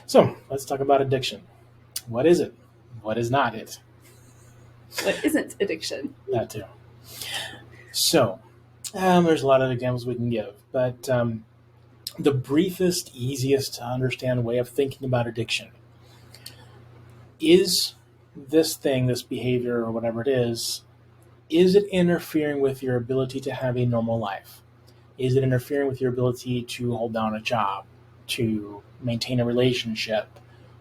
So let's talk about addiction. What is it? What is not it? What isn't addiction? That too. So there's a lot of examples we can give, but the briefest, easiest to understand way of thinking about addiction is this thing, this behavior, or whatever it is it interfering with your ability to have a normal life? Is it interfering with your ability to hold down a job, to maintain a relationship,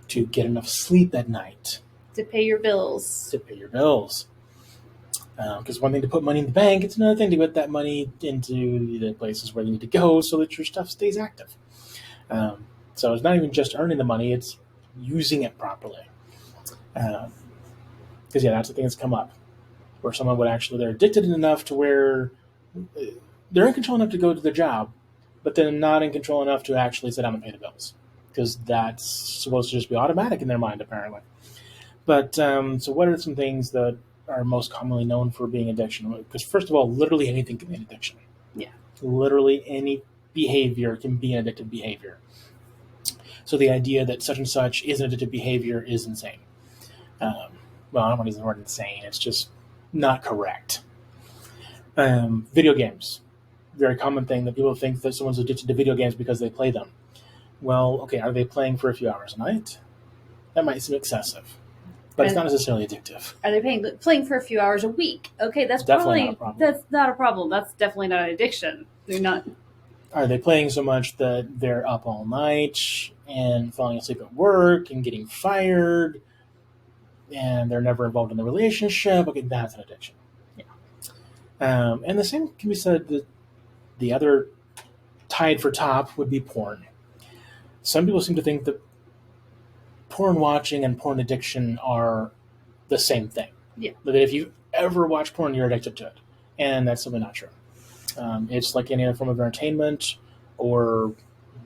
to get enough sleep at night, To pay your bills. to pay your bills? Because one thing to put money in the bank, it's another thing to put that money into the places where you need to go so that your stuff stays active. So it's not even just earning the money, it's using it properly. Because, that's the thing that's come up, where someone would actually, they're addicted enough to where they're in control enough to go to the job, but then not in control enough to actually sit down and pay the bills. Because that's supposed to just be automatic in their mind, apparently. But so, what are some things that are most commonly known for being addiction? Because first of all, literally anything can be an addiction. Yeah. Literally any behavior can be an addictive behavior. So the idea that such and such is an addictive behavior is insane. Well, I don't want to use the word insane. It's just not correct. Video games, very common thing that people think that someone's addicted to video games because they play them. Well, okay, are they playing for a few hours a night? That might seem excessive, but it's not necessarily addictive. Are they playing for a few hours a week? Okay, that's Definitely probably not a problem. that's not a problem. That's definitely not an addiction. They're not. Are they playing so much that they're up all night and falling asleep at work and getting fired and they're never involved in the relationship? Okay, that's an addiction. Yeah. And the same can be said that the other tied for top would be porn. Some people seem to think that porn watching and porn addiction are the same thing. Yeah. That if you ever watch porn, you're addicted to it. And that's simply not true. It's like any other form of entertainment or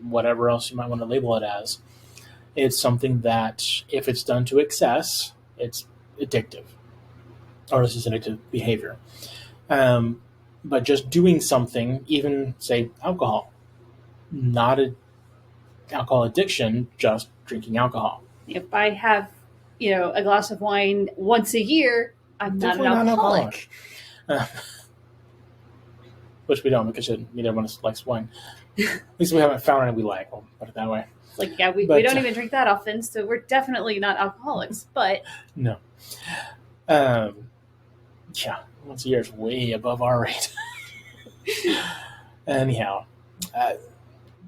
whatever else you might want to label it as. It's something that, if it's done to excess, it's addictive, or it's just addictive behavior. But just doing something, even say alcohol, not an alcohol addiction, just drinking alcohol. If I have, a glass of wine once a year, I'm Definitely not not an an alcoholic. Which we don't, because neither one of us likes wine. At least we haven't found any we like. We'll put it that way. We don't even drink that often, so we're definitely not alcoholics. But no, yeah, once a year is way above our rate. Anyhow,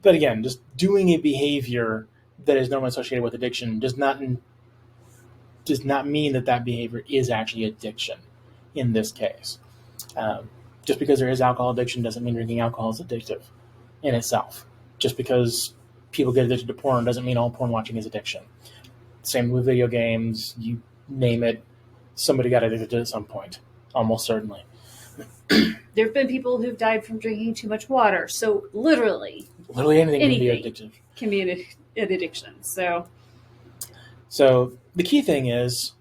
but again, just doing a behavior that is normally associated with addiction does not mean that behavior is actually addiction. In this case, just because there is alcohol addiction doesn't mean drinking alcohol is addictive in itself. Just because people get addicted to porn doesn't mean all porn watching is addiction. Same with video games, you name it, somebody got addicted to it at some point, almost certainly. There have been people who've died from drinking too much water. So literally anything can be addictive. Can be an addiction. So the key thing is,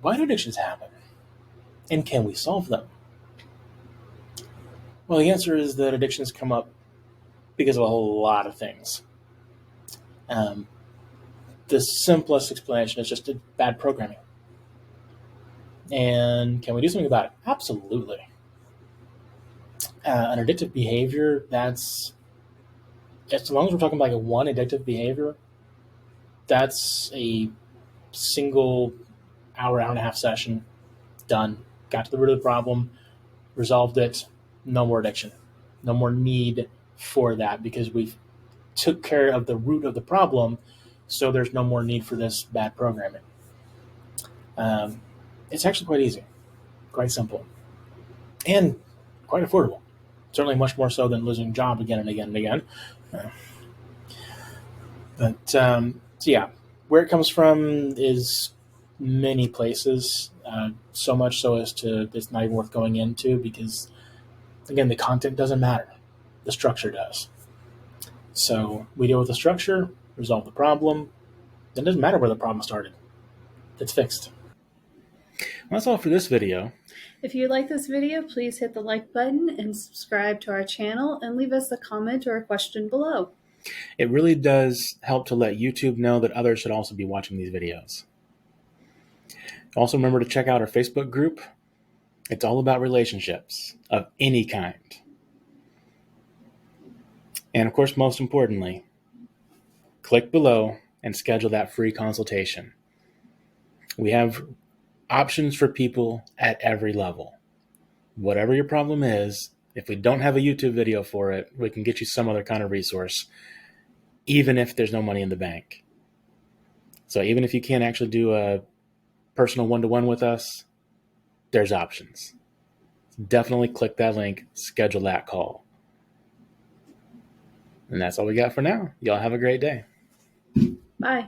why do addictions happen? And can we solve them? Well, the answer is that addictions come up because of a whole lot of things. The simplest explanation is just bad programming. And can we do something about it? Absolutely. An addictive behavior, as long as we're talking about like one addictive behavior, that's a single hour and a half session, done. Got to the root of the problem, resolved it, no more addiction. No more need for that because we've took care of the root of the problem, so there's no more need for this bad programming. It's actually quite easy, quite simple, and quite affordable. Certainly much more so than losing a job again and again and again. So yeah, where it comes from is many places, so much so as to it's not even worth going into because, again, the content doesn't matter. The structure does. So we deal with the structure, resolve the problem. Then it doesn't matter where the problem started. It's fixed. Well, that's all for this video. If you like this video, please hit the like button and subscribe to our channel and leave us a comment or a question below. It really does help to let YouTube know that others should also be watching these videos. Also, remember to check out our Facebook group. It's all about relationships of any kind. And of course, most importantly, click below and schedule that free consultation. We have options for people at every level. Whatever your problem is, if we don't have a YouTube video for it, we can get you some other kind of resource, even if there's no money in the bank. So even if you can't actually do a personal one-to-one with us, there's options. Definitely click that link, schedule that call. And that's all we got for now. Y'all have a great day. Bye.